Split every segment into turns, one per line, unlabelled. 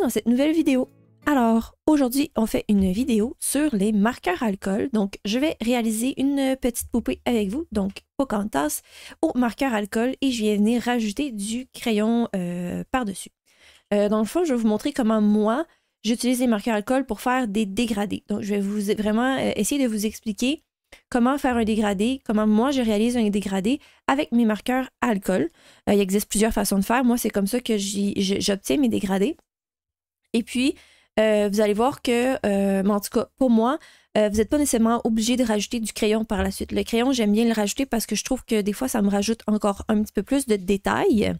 dans cette nouvelle vidéo. Alors, aujourd'hui, on fait une vidéo sur les marqueurs alcool. Donc, je vais réaliser une petite poupée avec vous, donc Pocahontas, au marqueur alcool et je vais venir rajouter du crayon par-dessus. Dans le fond, je vais vous montrer comment moi, j'utilise les marqueurs alcool pour faire des dégradés. Donc, je vais vraiment essayer de vous expliquer comment faire un dégradé, comment moi je réalise un dégradé avec mes marqueurs alcool. Il existe plusieurs façons de faire. Moi, c'est comme ça que j'obtiens mes dégradés. Et puis, vous allez voir que, en tout cas, pour moi, vous n'êtes pas nécessairement obligé de rajouter du crayon par la suite. Le crayon, j'aime bien le rajouter parce que je trouve que des fois, ça me rajoute encore un petit peu plus de détails.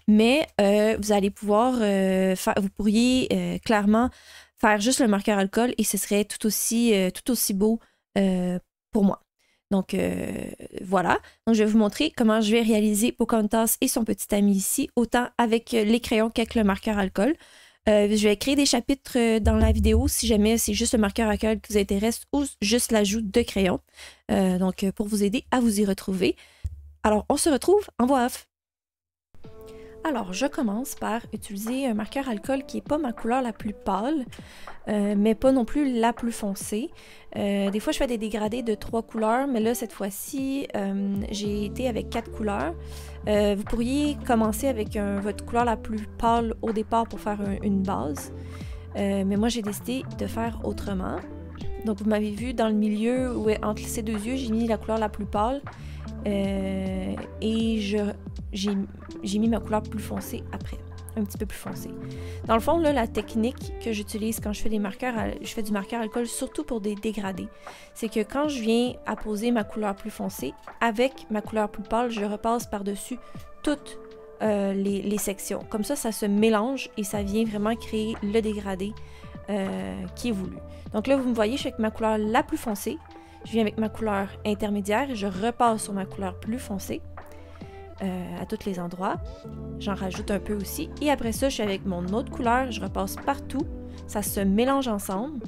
Mais vous allez pouvoir vous pourriez clairement faire juste le marqueur alcool et ce serait tout aussi beau pour moi. Donc, voilà. Donc, je vais vous montrer comment je vais réaliser Pocahontas et son petit ami ici, autant avec les crayons qu'avec le marqueur alcool. Je vais créer des chapitres dans la vidéo si jamais c'est juste le marqueur alcool qui vous intéresse ou juste l'ajout de crayons. Donc, pour vous aider à vous y retrouver. Alors, on se retrouve en voix off. Alors, je commence par utiliser un marqueur alcool qui n'est pas ma couleur la plus pâle, mais pas non plus la plus foncée. Des fois, je fais des dégradés de 3 couleurs, mais là, cette fois-ci, j'ai été avec 4 couleurs. Vous pourriez commencer avec votre couleur la plus pâle au départ pour faire une base, mais moi, j'ai décidé de faire autrement. Donc, vous m'avez vu dans le milieu, entre ces deux yeux, j'ai mis la couleur la plus pâle et j'ai mis ma couleur plus foncée après, un petit peu plus foncée. Dans le fond, là, la technique que j'utilise quand je fais des marqueurs, je fais du marqueur alcool surtout pour des dégradés, c'est que quand je viens apposer ma couleur plus foncée, avec ma couleur plus pâle, je repasse par-dessus toutes les sections. Comme ça se mélange et ça vient vraiment créer le dégradé qui est voulu. Donc là, vous me voyez, je suis avec ma couleur la plus foncée. Je viens avec ma couleur intermédiaire et je repasse sur ma couleur plus foncée à tous les endroits. J'en rajoute un peu aussi. Et après ça, je suis avec mon autre couleur, je repasse partout. Ça se mélange ensemble.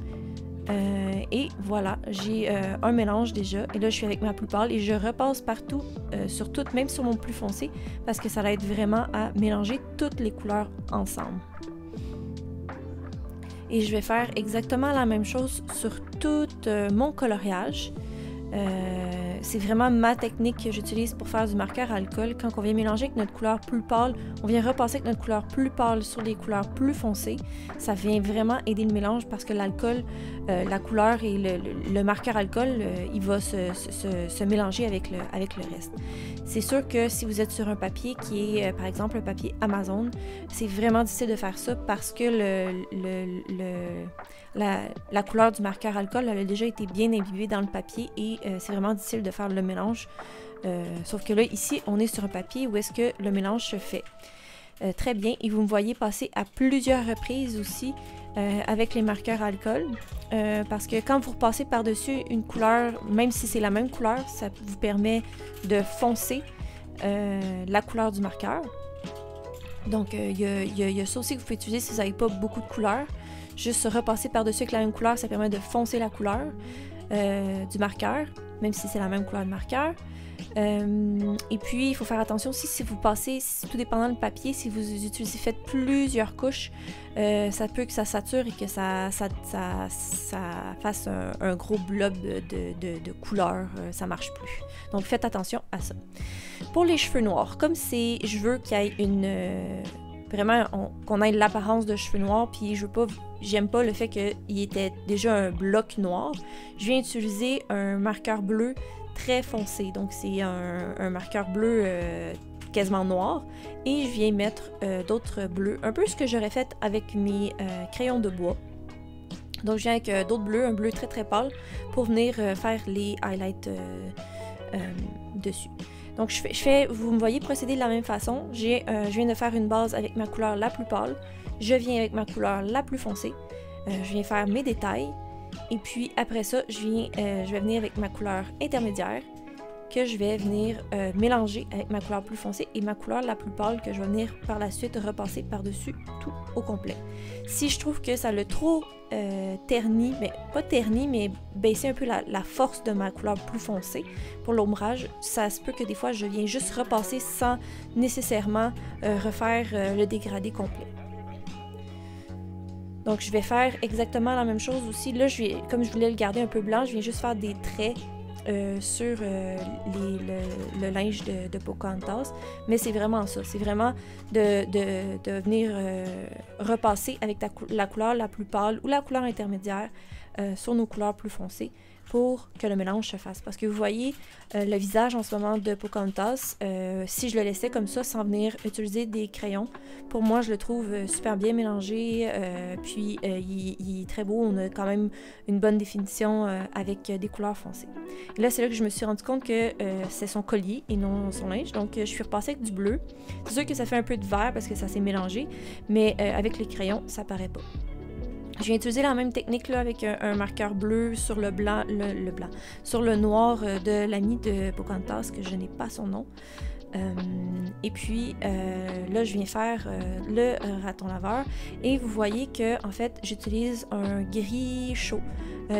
Et voilà, j'ai un mélange déjà. Et là, je suis avec ma plus pâle et je repasse partout, sur toutes, même sur mon plus foncé, parce que ça aide vraiment à mélanger toutes les couleurs ensemble. Et je vais faire exactement la même chose sur tout mon coloriage. C'est vraiment ma technique que j'utilise pour faire du marqueur alcool. Quand on vient mélanger avec notre couleur plus pâle, on vient repasser avec notre couleur plus pâle sur les couleurs plus foncées. Ça vient vraiment aider le mélange parce que l'alcool, la couleur et le marqueur alcool, il va se mélanger avec le reste. C'est sûr que si vous êtes sur un papier qui est, par exemple, un papier Amazon, c'est vraiment difficile de faire ça parce que la couleur du marqueur alcool elle a déjà été bien imbibée dans le papier et c'est vraiment difficile de faire le mélange. Sauf que là, ici, on est sur un papier où est-ce que le mélange se fait très bien. Et vous me voyez passer à plusieurs reprises aussi avec les marqueurs alcool. Parce que quand vous repassez par-dessus une couleur, même si c'est la même couleur, ça vous permet de foncer la couleur du marqueur. Donc, il y a ça aussi que vous pouvez utiliser si vous n'avez pas beaucoup de couleurs. Juste repasser par-dessus avec la même couleur, ça permet de foncer la couleur du marqueur, même si c'est la même couleur de marqueur. Et puis, il faut faire attention aussi si vous passez, tout dépendant du papier, si vous faites plusieurs couches, ça peut que ça sature et que ça fasse un gros blob de couleur, ça marche plus. Donc, faites attention à ça. Pour les cheveux noirs, comme je veux qu'il y ait vraiment qu'on ait l'apparence de cheveux noirs, puis j'aime pas le fait qu'il était déjà un bloc noir. Je viens utiliser un marqueur bleu très foncé, donc c'est un marqueur bleu quasiment noir, et je viens mettre d'autres bleus, un peu ce que j'aurais fait avec mes crayons de bois. Donc je viens avec d'autres bleus, un bleu très très pâle, pour venir faire les highlights dessus. Donc vous me voyez procéder de la même façon. Je viens de faire une base avec ma couleur la plus pâle. Je viens avec ma couleur la plus foncée. Je viens faire mes détails. Et puis après ça, je vais venir avec ma couleur intermédiaire que je vais venir mélanger avec ma couleur plus foncée et ma couleur la plus pâle que je vais venir par la suite repasser par-dessus tout au complet. Si je trouve que ça l'a trop terni, mais pas terni, mais baissé un peu la force de ma couleur plus foncée pour l'ombrage, ça se peut que des fois je viens juste repasser sans nécessairement refaire le dégradé complet. Donc je vais faire exactement la même chose aussi. Là, comme je voulais le garder un peu blanc, je viens juste faire des traits sur le linge de Pocahontas. Mais c'est vraiment ça, c'est vraiment de venir repasser avec la couleur la plus pâle ou la couleur intermédiaire sur nos couleurs plus foncées pour que le mélange se fasse. Parce que vous voyez le visage en ce moment de Pocahontas, si je le laissais comme ça sans venir utiliser des crayons, pour moi je le trouve super bien mélangé, puis il est très beau, on a quand même une bonne définition avec des couleurs foncées. Et là c'est là que je me suis rendu compte que c'est son collier et non son linge, donc je suis repassée avec du bleu. C'est sûr que ça fait un peu de vert parce que ça s'est mélangé, mais avec les crayons ça paraît pas. Je viens utiliser la même technique là, avec un marqueur bleu sur le blanc, sur le noir de l'ami de Pocahontas, que je n'ai pas son nom. Et puis là, je viens faire le raton laveur. Et vous voyez que en fait, j'utilise un gris chaud.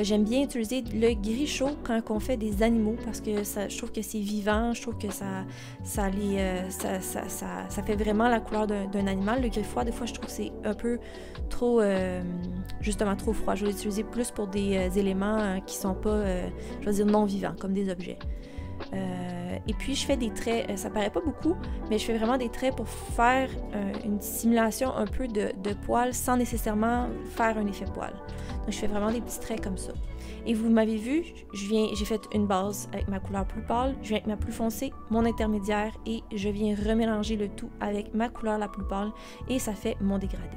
J'aime bien utiliser le gris chaud quand on fait des animaux parce que je trouve que c'est vivant, je trouve que ça fait vraiment la couleur d'un animal. Le gris froid, des fois, je trouve que c'est un peu trop, justement trop froid. Je vais l'utiliser plus pour des éléments qui sont pas, je vais dire, non vivants, comme des objets. Et puis je fais des traits, ça paraît pas beaucoup, mais je fais vraiment des traits pour faire une simulation un peu de poils sans nécessairement faire un effet poil. Donc je fais vraiment des petits traits comme ça. Et vous m'avez vu, j'ai fait une base avec ma couleur plus pâle, je viens avec ma plus foncée, mon intermédiaire et je viens remélanger le tout avec ma couleur la plus pâle et ça fait mon dégradé.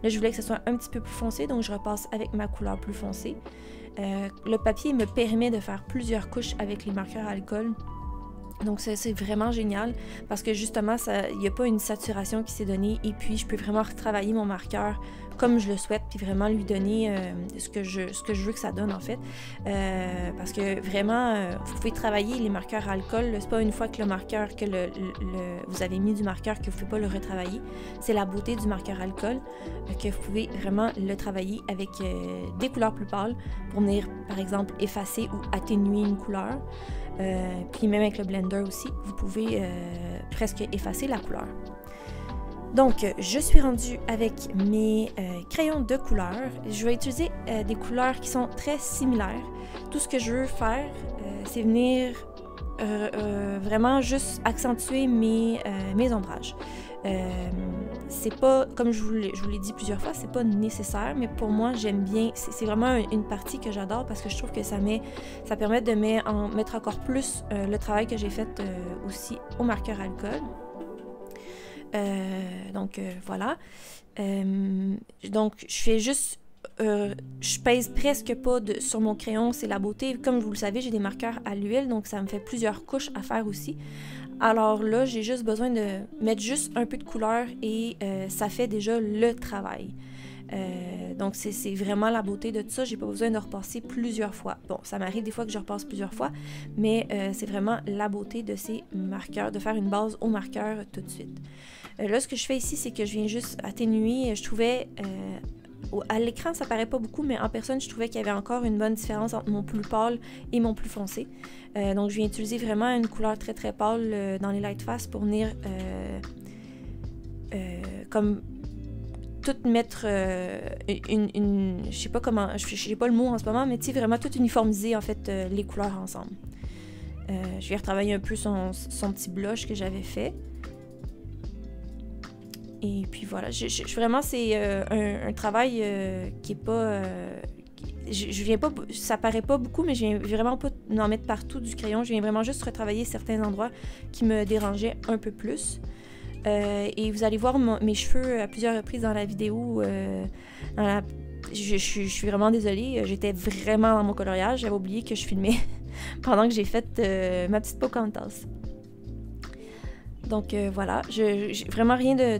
Là je voulais que ce soit un petit peu plus foncé, donc je repasse avec ma couleur plus foncée. Le papier me permet de faire plusieurs couches avec les marqueurs à alcool. Donc c'est vraiment génial parce que justement, il n'y a pas une saturation qui s'est donnée et puis je peux vraiment retravailler mon marqueur comme je le souhaite puis vraiment lui donner ce que je veux que ça donne en fait. Parce que vraiment, vous pouvez travailler les marqueurs à alcool. C'est pas une fois que le marqueur, que vous avez mis du marqueur que vous ne pouvez pas le retravailler. C'est la beauté du marqueur à alcool que vous pouvez vraiment le travailler avec des couleurs plus pâles pour venir par exemple effacer ou atténuer une couleur. Puis même avec le blender aussi, vous pouvez presque effacer la couleur. Donc, je suis rendue avec mes crayons de couleur. Je vais utiliser des couleurs qui sont très similaires. Tout ce que je veux faire, c'est venir vraiment juste accentuer mes ombrages. C'est pas, comme je vous l'ai dit plusieurs fois, c'est pas nécessaire, mais pour moi, j'aime bien. C'est vraiment une partie que j'adore parce que je trouve que ça permet de mettre encore plus le travail que j'ai fait aussi au marqueur alcool. Donc voilà. Donc je fais juste je pèse presque pas sur mon crayon, c'est la beauté. Comme vous le savez, j'ai des marqueurs à l'huile, donc ça me fait plusieurs couches à faire aussi. Alors là, j'ai juste besoin de mettre juste un peu de couleur et ça fait déjà le travail. Donc c'est vraiment la beauté de tout ça, j'ai pas besoin de repasser plusieurs fois. Bon, ça m'arrive des fois que je repasse plusieurs fois, mais c'est vraiment la beauté de ces marqueurs, de faire une base au marqueur tout de suite. Là, ce que je fais ici, c'est que je viens juste atténuer. Je trouvais, à l'écran, ça paraît pas beaucoup, mais en personne, je trouvais qu'il y avait encore une bonne différence entre mon plus pâle et mon plus foncé. Donc, je viens utiliser vraiment une couleur très très pâle dans les Lightfast pour venir comme tout mettre je sais pas comment, j'ai pas le mot en ce moment, mais tu sais, vraiment tout uniformiser en fait les couleurs ensemble. Je vais retravailler un peu son petit blush que j'avais fait. Et puis voilà, vraiment c'est un travail qui est pas... je viens pas, ça paraît pas beaucoup, mais je viens vraiment pas en mettre partout du crayon. Je viens vraiment juste retravailler certains endroits qui me dérangeaient un peu plus. Et vous allez voir mes cheveux à plusieurs reprises dans la vidéo. Je suis vraiment désolée, j'étais vraiment dans mon coloriage. J'avais oublié que je filmais pendant que j'ai fait ma petite Pocahontas. Donc voilà, j'ai vraiment rien de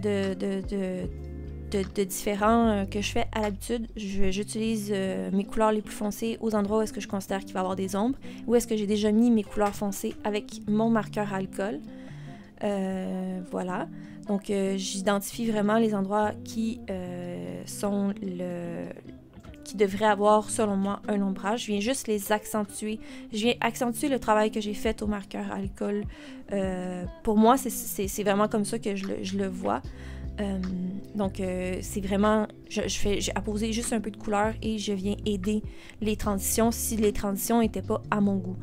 différent que je fais à l'habitude. J'utilise mes couleurs les plus foncées aux endroits où est-ce que je considère qu'il va y avoir des ombres, où est-ce que j'ai déjà mis mes couleurs foncées avec mon marqueur à alcool. Voilà, donc j'identifie vraiment les endroits qui qui devraient avoir, selon moi, un ombrage. Je viens juste les accentuer. Je viens accentuer le travail que j'ai fait au marqueur alcool. Pour moi, c'est vraiment comme ça que je le vois. Donc, c'est vraiment... J'ai apposé juste un peu de couleur et je viens aider les transitions si les transitions n'étaient pas à mon goût.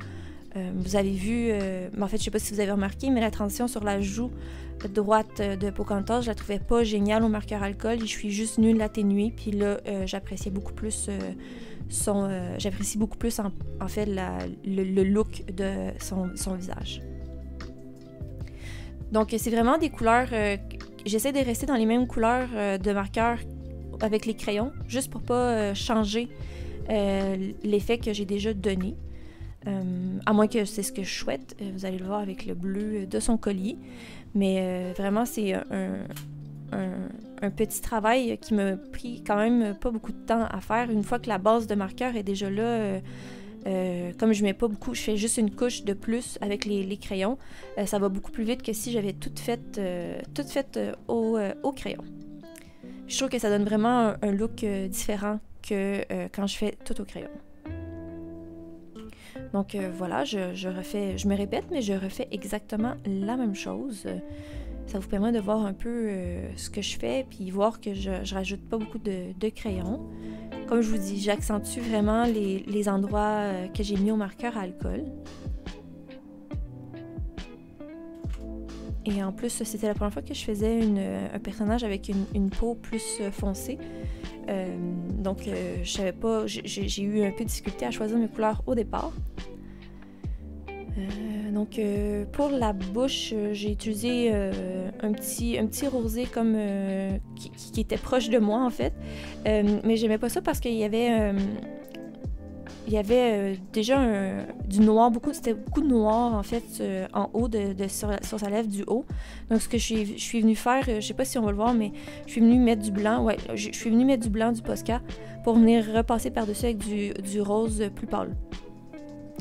Vous avez vu... en fait, je sais pas si vous avez remarqué, mais la transition sur la joue droite de Pocahontas, je la trouvais pas géniale au marqueur alcool. Je suis juste venue l'atténuer. Puis là, j'appréciais beaucoup plus j'apprécie beaucoup plus, en fait, le look de son visage. Donc, c'est vraiment des couleurs... j'essaie de rester dans les mêmes couleurs de marqueur avec les crayons, juste pour pas changer l'effet que j'ai déjà donné. À moins que c'est ce que je souhaite. Vous allez le voir avec le bleu de son collier. Mais vraiment, c'est un petit travail qui m'a pris quand même pas beaucoup de temps à faire. Une fois que la base de marqueur est déjà là, comme je mets pas beaucoup, je fais juste une couche de plus avec les crayons. Ça va beaucoup plus vite que si j'avais tout fait au crayon. Je trouve que ça donne vraiment un look différent que quand je fais tout au crayon. Donc voilà, je me répète, mais je refais exactement la même chose. Ça vous permet de voir un peu ce que je fais, puis voir que je rajoute pas beaucoup de crayons. Comme je vous dis, j'accentue vraiment les endroits que j'ai mis au marqueur à alcool. Et en plus, c'était la première fois que je faisais un personnage avec une peau plus foncée. Donc, je savais pas, j'ai eu un peu de difficulté à choisir mes couleurs au départ. Donc, pour la bouche, j'ai utilisé un petit rosé comme qui était proche de moi, en fait. Mais j'aimais pas ça parce qu'il y avait déjà du noir, c'était beaucoup de noir, en fait, en haut, sur sa lèvre du haut. Donc, ce que je suis venue faire, je sais pas si on va le voir, mais je suis venue mettre du blanc, je suis venue mettre du blanc du Posca pour venir repasser par-dessus avec du rose plus pâle.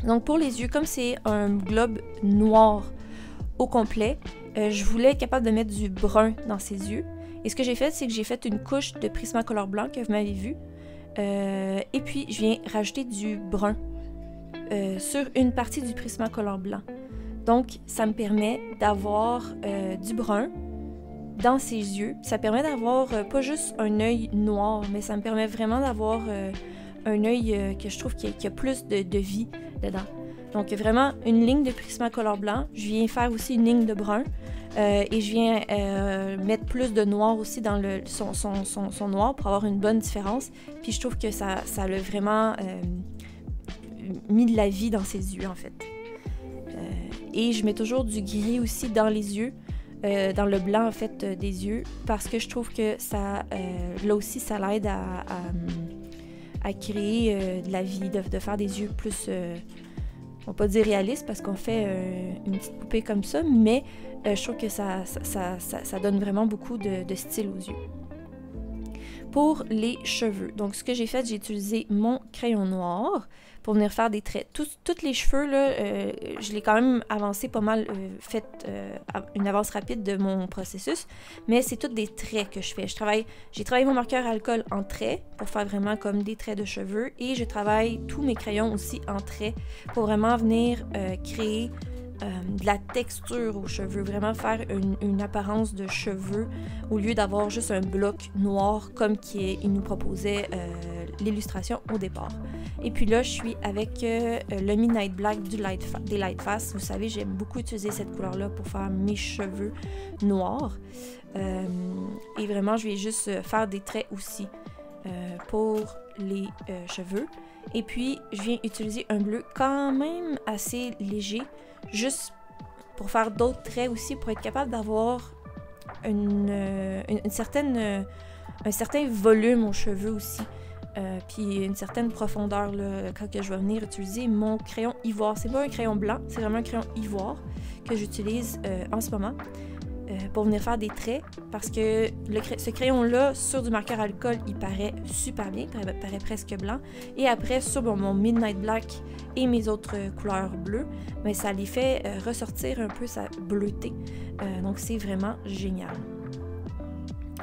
Donc, pour les yeux, comme c'est un globe noir au complet, je voulais être capable de mettre du brun dans ses yeux. Et ce que j'ai fait, c'est que j'ai fait une couche de Prismacolor blanc que vous m'avez vu. Et puis, je viens rajouter du brun sur une partie du Prismacolor blanc. Donc, ça me permet d'avoir du brun dans ses yeux. Ça permet d'avoir pas juste un œil noir, mais ça me permet vraiment d'avoir un œil que je trouve qui a plus de vie dedans. Donc, vraiment, une ligne de Prismacolor blanc. Je viens faire aussi une ligne de brun. Et je viens mettre plus de noir aussi dans son noir pour avoir une bonne différence. Puis je trouve que ça a vraiment mis de la vie dans ses yeux, en fait. Et je mets toujours du gris aussi dans les yeux, dans le blanc, en fait, des yeux, parce que je trouve que ça, là aussi, ça l'aide à créer de la vie, de faire des yeux plus... on va pas dire réaliste parce qu'on fait une petite poupée comme ça, mais je trouve que ça donne vraiment beaucoup de style aux yeux. Pour les cheveux, donc ce que j'ai fait, j'ai utilisé mon crayon noir pour venir faire des traits. Tous les cheveux, là, je l'ai quand même avancé pas mal, fait une avance rapide de mon processus, mais c'est tous des traits que je fais. J'ai travaillé mon marqueur à alcool en traits pour faire vraiment comme des traits de cheveux, et je travaille tous mes crayons aussi en traits pour vraiment venir créer de la texture aux cheveux, vraiment faire une apparence de cheveux au lieu d'avoir juste un bloc noir comme il nous proposait l'illustration au départ. Et puis là, je suis avec le Midnight Black des Lightfast. Vous savez, j'aime beaucoup utiliser cette couleur-là pour faire mes cheveux noirs. Et vraiment, je vais juste faire des traits aussi pour les cheveux. Et puis, je viens utiliser un bleu quand même assez léger, juste pour faire d'autres traits aussi, pour être capable d'avoir un certain volume aux cheveux aussi. Puis une certaine profondeur là, quand que je vais venir utiliser mon crayon ivoire. C'est pas un crayon blanc, c'est vraiment un crayon ivoire que j'utilise en ce moment pour venir faire des traits, parce que ce crayon-là, sur du marqueur alcool, il paraît super bien, il paraît presque blanc. Et après, sur mon Midnight Black et mes autres couleurs bleues, mais ça les fait ressortir un peu sa bleuté. Donc c'est vraiment génial.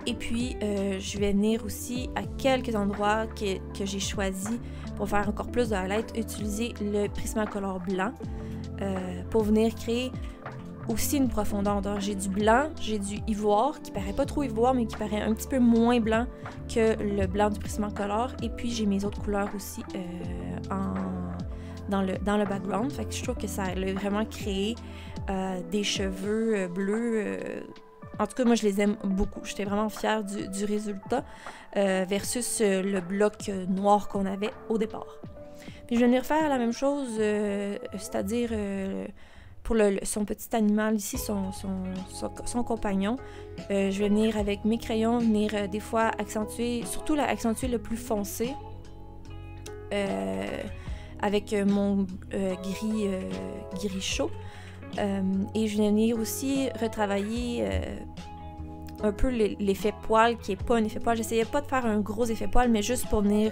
Et puis, je vais venir aussi à quelques endroits que j'ai choisi pour faire encore plus de highlight, utiliser le Prismacolor blanc pour venir créer aussi une profondeur. Donc j'ai du blanc, j'ai du ivoire, qui paraît pas trop ivoire, mais qui paraît un petit peu moins blanc que le blanc du Prismacolor. Et puis j'ai mes autres couleurs aussi dans le background. Fait que je trouve que ça a vraiment créé des cheveux bleus. En tout cas, moi, je les aime beaucoup. J'étais vraiment fière du résultat versus le bloc noir qu'on avait au départ. Puis je vais venir faire la même chose, c'est-à-dire pour son petit animal ici, son compagnon. Je vais venir avec mes crayons, venir des fois accentuer, surtout accentuer le plus foncé avec mon gris chaud. Et je vais venir aussi retravailler un peu l'effet poil, qui n'est pas un effet poil. J'essayais pas de faire un gros effet poil, mais juste pour venir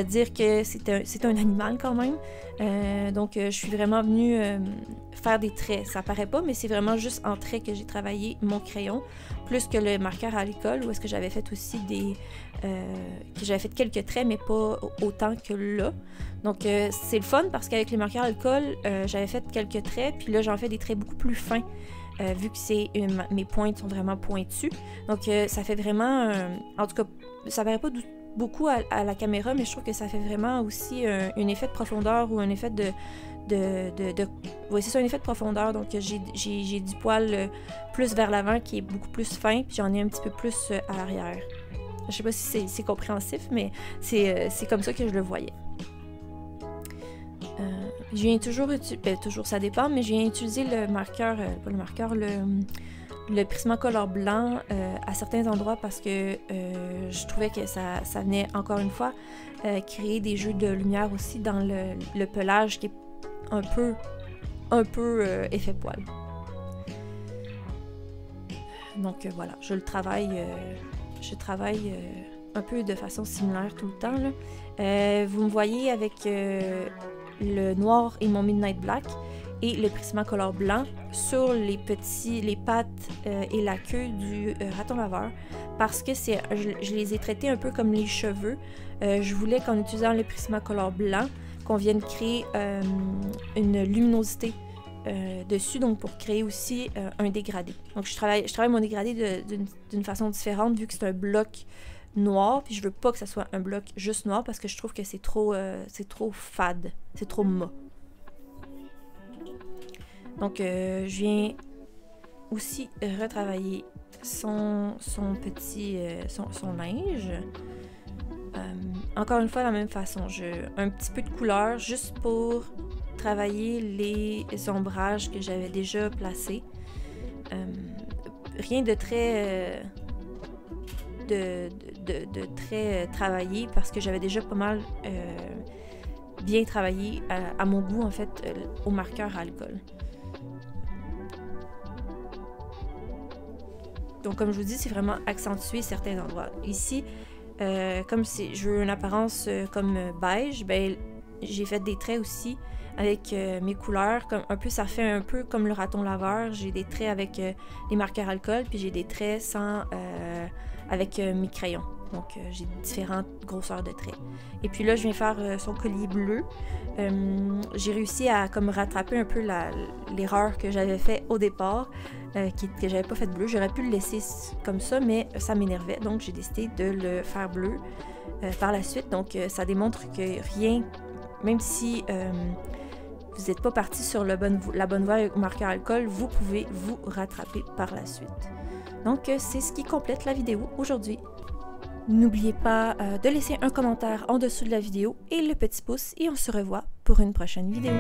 dire que c'est un animal quand même. Donc, je suis vraiment venue faire des traits. Ça paraît pas, mais c'est vraiment juste en traits que j'ai travaillé mon crayon, plus que le marqueur à l'école, où est-ce que j'avais fait aussi que j'avais fait quelques traits, mais pas autant que là. Donc, c'est le fun parce qu'avec les marqueurs à l'alcool, j'avais fait quelques traits, puis là, j'en fais des traits beaucoup plus fins, vu que mes pointes sont vraiment pointues. Donc, ça fait vraiment... en tout cas, ça paraît pas beaucoup à la caméra, mais je trouve que ça fait vraiment aussi un effet de profondeur ou un effet oui, c'est ça, un effet de profondeur. Donc, j'ai du poil plus vers l'avant qui est beaucoup plus fin, puis j'en ai un petit peu plus à l'arrière. Je sais pas si c'est compréhensif, mais c'est comme ça que je le voyais. Je viens toujours ça dépend, mais je viens utiliser le marqueur, pas le marqueur, le Prismacolor blanc à certains endroits parce que je trouvais que ça venait encore une fois créer des jeux de lumière aussi dans le pelage qui est un peu effet poil. Donc voilà, je travaille un peu de façon similaire tout le temps, là. Vous me voyez avec le noir et mon Midnight Black et le Prismacolor blanc sur les pattes et la queue du raton laveur parce que je les ai traités un peu comme les cheveux. Je voulais qu'en utilisant le Prismacolor blanc, qu'on vienne créer une luminosité dessus, donc pour créer aussi un dégradé. Donc je travaille mon dégradé d'une façon différente vu que c'est un bloc noir, puis je veux pas que ça soit un bloc juste noir parce que je trouve que c'est trop fade, c'est trop mat. Donc je viens aussi retravailler son linge. Encore une fois, de la même façon, un petit peu de couleur juste pour travailler les ombrages que j'avais déjà placés. Rien de très très travaillé parce que j'avais déjà pas mal bien travaillé à mon goût en fait au marqueur à alcool. Donc comme je vous dis, c'est vraiment accentuer certains endroits. Ici, comme je veux une apparence comme beige, ben j'ai fait des traits aussi avec mes couleurs, ça fait un peu comme le raton laveur. J'ai des traits avec les marqueurs alcool, puis j'ai des traits avec mes crayons. Donc j'ai différentes grosseurs de traits. Et puis là, je viens faire son collier bleu. J'ai réussi à comme rattraper un peu l'erreur que j'avais fait au départ, que j'avais pas fait bleu. J'aurais pu le laisser comme ça, mais ça m'énervait. Donc j'ai décidé de le faire bleu par la suite. Donc ça démontre que rien, même si vous n'êtes pas parti sur la bonne voie avec marqueur alcool, vous pouvez vous rattraper par la suite. Donc c'est ce qui complète la vidéo aujourd'hui. N'oubliez pas de laisser un commentaire en dessous de la vidéo et le petit pouce et on se revoit pour une prochaine vidéo.